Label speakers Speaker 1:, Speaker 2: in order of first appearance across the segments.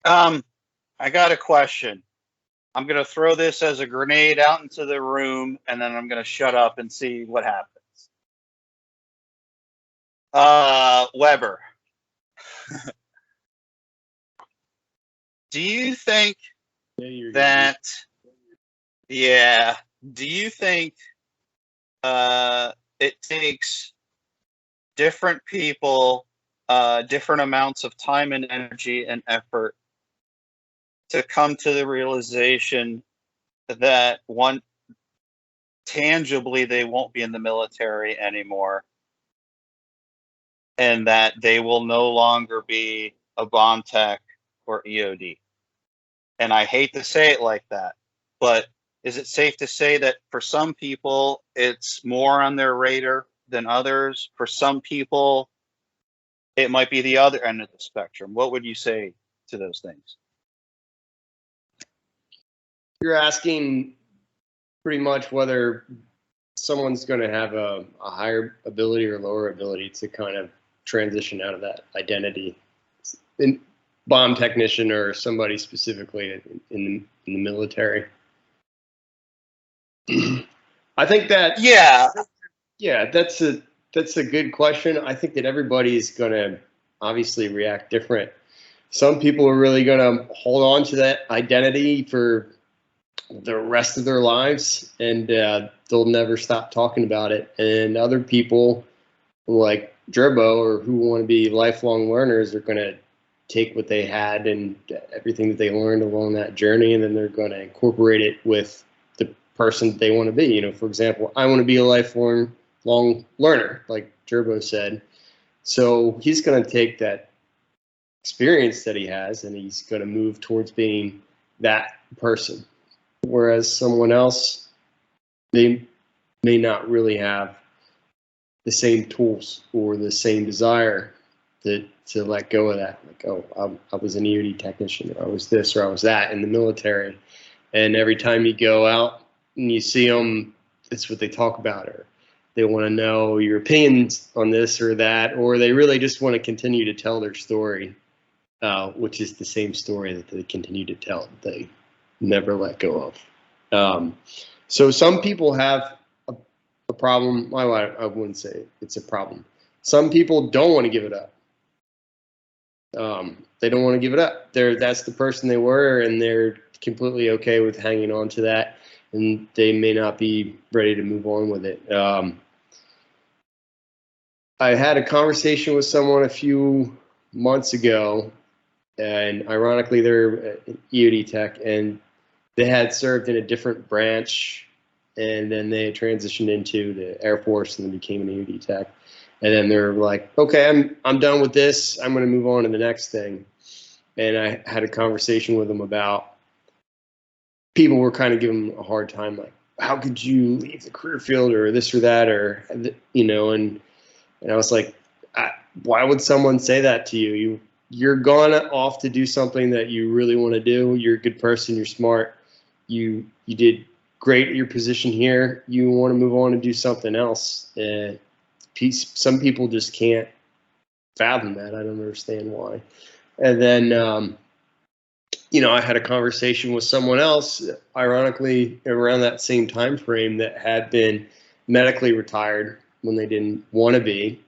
Speaker 1: Um, I got a question. I'm going to throw this as a grenade out into the room, and then I'm going to shut up and see what happens. Weber, do you think
Speaker 2: Yeah, you're
Speaker 1: that, yeah, do you think it takes different people, different amounts of time and energy and effort to come to the realization that one, tangibly, they won't be in the military anymore, and that they will no longer be a bomb tech or EOD? And I hate to say it like that, but is it safe to say that for some people it's more on their radar than others? For some people, it might be the other end of the spectrum. What would you say to those things?
Speaker 2: You're asking pretty much whether someone's going to have a higher ability or lower ability to kind of transition out of that identity. In bomb technician or somebody specifically in the military. I think that yeah, that's a good question. I think that everybody's going to obviously react different. Some people are really going to hold on to that identity for the rest of their lives, and they'll never stop talking about it. And other people, like Gerbo, or who want to be lifelong learners, are going to take what they had and everything that they learned along that journey, and then they're going to incorporate it with the person that they want to be. You know, for example, I want to be a lifelong learner, like Gerbo said. So he's going to take that experience that he has, and he's going to move towards being that person. Whereas someone else, they may not really have the same tools or the same desire to let go of that. Like, oh, I was an EOD technician, or I was this, or I was that in the military. And every time you go out and you see them, it's what they talk about, or they want to know your opinions on this or that, or they really just want to continue to tell their story, which is the same story that they continue to tell, that they never let go of. So some people have a problem. Well, I wouldn't say it's a problem. Some people don't want to give it up. They don't want to give it up. That's the person they were, and they're completely okay with hanging on to that, and they may not be ready to move on with it. I had a conversation with someone a few months ago, and ironically, they're EOD tech, and they had served in a different branch, and then they transitioned into the Air Force and then became an EOD tech. And then they're like, okay, I'm done with this. I'm going to move on to the next thing. And I had a conversation with them about, people were kind of giving them a hard time, like, how could you leave the career field or this or that, or, you know, and I was like, why would someone say that to you? You're gone off to do something that you really want to do. You're a good person. You're smart. You did great at your position here. You want to move on and do something else. Some people just can't fathom that. I don't understand why. And then, you know, I had a conversation with someone else, ironically, around that same time frame, that had been medically retired when they didn't want to be.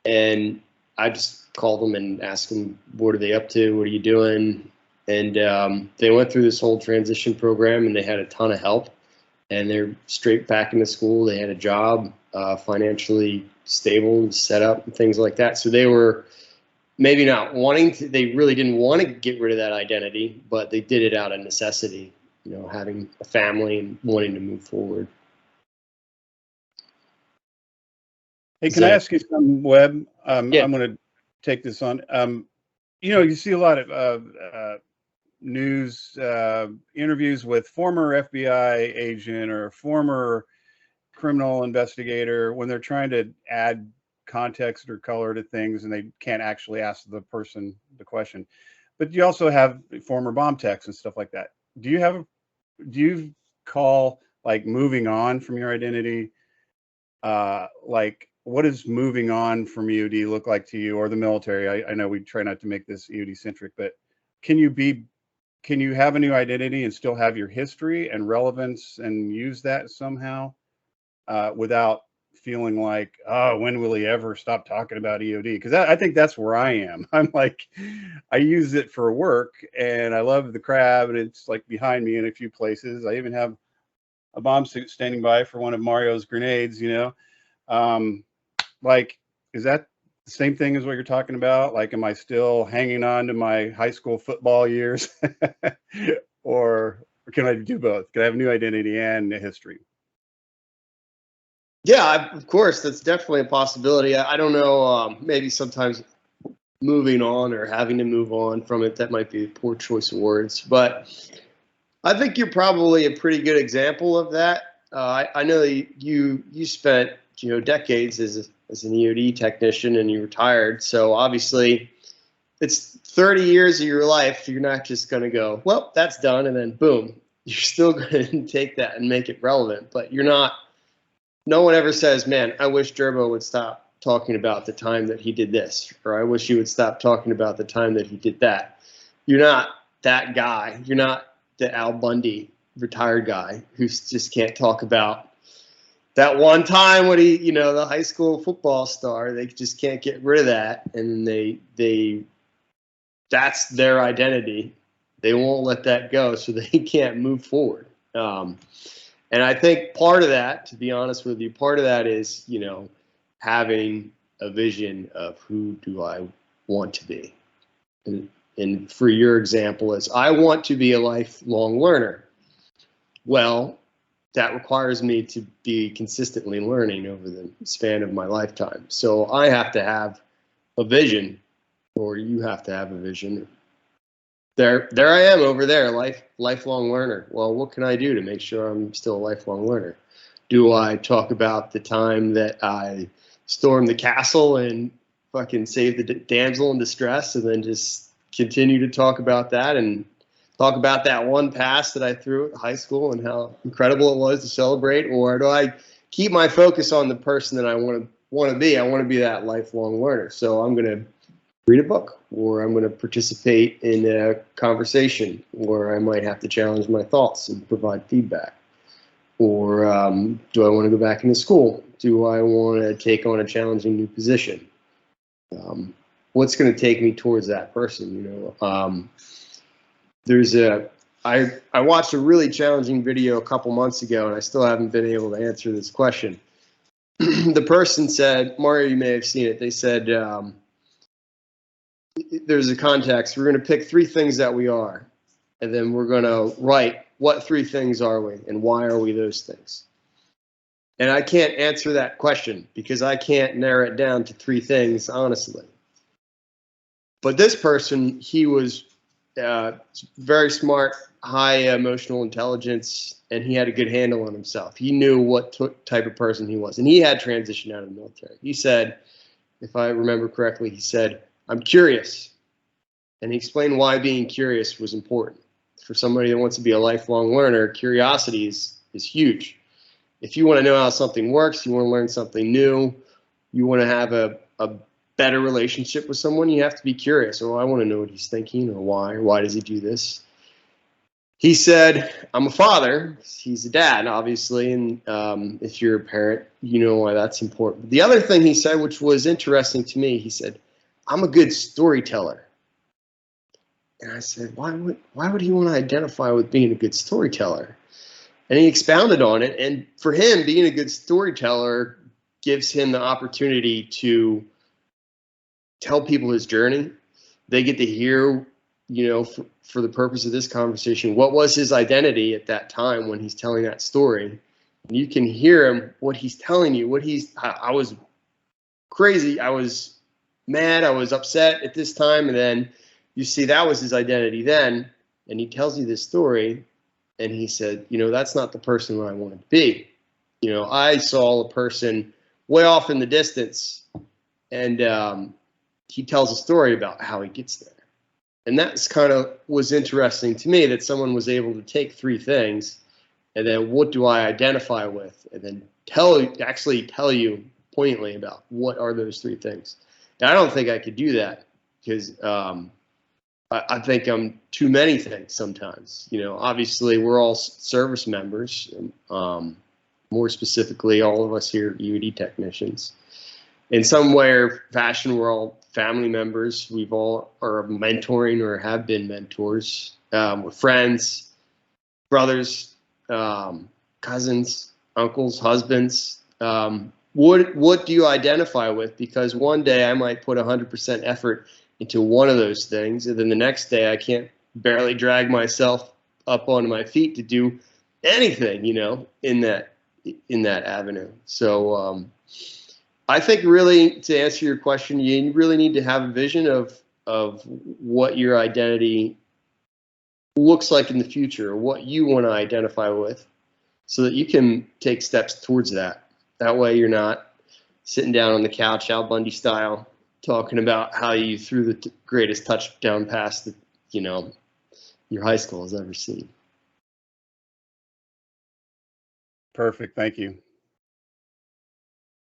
Speaker 2: And I just called them and asked them, what are they up to? What are you doing? And they went through this whole transition program, and they had a ton of help. And they're straight back into school. They had a job, financially stable and set up and things like that. So they were maybe not wanting to, they really didn't want to get rid of that identity, but they did it out of necessity, you know, having a family and wanting to move forward.
Speaker 3: Hey, can I ask you something, Webb?
Speaker 2: Yeah.
Speaker 3: I'm going to take this on. You know, you see a lot of news interviews with former FBI agent or former criminal investigator when they're trying to add context or color to things, and they can't actually ask the person the question. But you also have former bomb techs and stuff like that. Do you call, like, moving on from your identity? Like, what does moving on from EOD look like to you, or the military? I know we try not to make this EOD centric, but can you have a new identity and still have your history and relevance and use that somehow without feeling like, oh, when will he ever stop talking about EOD? Because I think that's where I am. I'm like, I use it for work and I love the crab and it's like behind me in a few places. I even have a bomb suit standing by for one of Mario's grenades, like, is that the same thing as what you're talking about? Like, am I still hanging on to my high school football years? or can I do both? Can I have a new identity and a history?
Speaker 2: Yeah, of course, that's definitely a possibility. I don't know, maybe sometimes moving on or having to move on from it, that might be a poor choice of words. But I think you're probably a pretty good example of that. I know you spent decades as an EOD technician and you retired. So obviously, it's 30 years of your life. You're not just going to go, well, that's done, and then boom. You're still going to take that and make it relevant. But you're not. No one ever says, man, I wish Gerbo would stop talking about the time that he did this, or I wish he would stop talking about the time that he did that. You're not that guy. You're not the Al Bundy retired guy who just can't talk about that one time when he, the high school football star. They just can't get rid of that, and that's their identity. They won't let that go, so they can't move forward. And I think part of that, to be honest with you, part of that is, having a vision of who do I want to be. And for your example is, I want to be a lifelong learner. Well, that requires me to be consistently learning over the span of my lifetime. So I have to have a vision, or you have to have a vision. There I am over there, lifelong learner. Well, what can I do to make sure I'm still a lifelong learner? Do I talk about the time that I stormed the castle and fucking saved the damsel in distress, and then just continue to talk about that and talk about that one pass that I threw at high school and how incredible it was to celebrate? Or do I keep my focus on the person that I want to be? I want to be that lifelong learner. So I'm going to read a book, or I'm going to participate in a conversation where I might have to challenge my thoughts and provide feedback. Or do I want to go back into school? Do I want to take on a challenging new position? What's going to take me towards that person? I watched a really challenging video a couple months ago, and I still haven't been able to answer this question. The person said, Mario, you may have seen it. They said, there's a context. We're going to pick 3 things that we are, and then we're going to write what 3 things are we and why are we those things. And I can't answer that question because I can't narrow it down to 3 things, honestly. But this person, he was very smart, high emotional intelligence, and he had a good handle on himself. He knew what type of person he was, and he had transitioned out of the military. He said, if I remember correctly, he said, I'm curious. And he explained why being curious was important. For somebody that wants to be a lifelong learner, curiosity is huge. If you want to know how something works, you want to learn something new, you want to have a better relationship with someone, you have to be curious. Oh, I want to know what he's thinking, or why does he do this? He said, I'm a father. He's a dad, obviously, and if you're a parent, you know why that's important. The other thing he said, which was interesting to me, he said, I'm a good storyteller. And I said, why would he want to identify with being a good storyteller? And he expounded on it. And for him, being a good storyteller gives him the opportunity to tell people his journey. They get to hear, for the purpose of this conversation, what was his identity at that time when he's telling that story. And you can hear him, what he's telling you, I was crazy, I was mad, I was upset at this time, and then you see that was his identity then, and he tells you this story, and he said, that's not the person that I wanted to be. I saw a person way off in the distance, and he tells a story about how he gets there. And that's kind of was interesting to me, that someone was able to take 3 things, and then what do I identify with, and then actually tell you poignantly about what are those 3 things. And I don't think I could do that because I think I'm too many things sometimes. You know, obviously we're all service members. More specifically, all of us here EOD technicians. In some way or fashion, we're all family members. We've all are mentoring or have been mentors. We're friends, brothers, cousins, uncles, husbands. What do you identify with? Because one day I might put 100% effort into one of those things, and then the next day I can't barely drag myself up onto my feet to do anything, you know, in that avenue. So I think really, to answer your question, you really need to have a vision of what your identity looks like in the future, or what you want to identify with, so that you can take steps towards that. That way you're not sitting down on the couch, Al Bundy style, talking about how you threw the greatest touchdown pass that, you know, your high school has ever seen.
Speaker 3: Perfect. Thank you.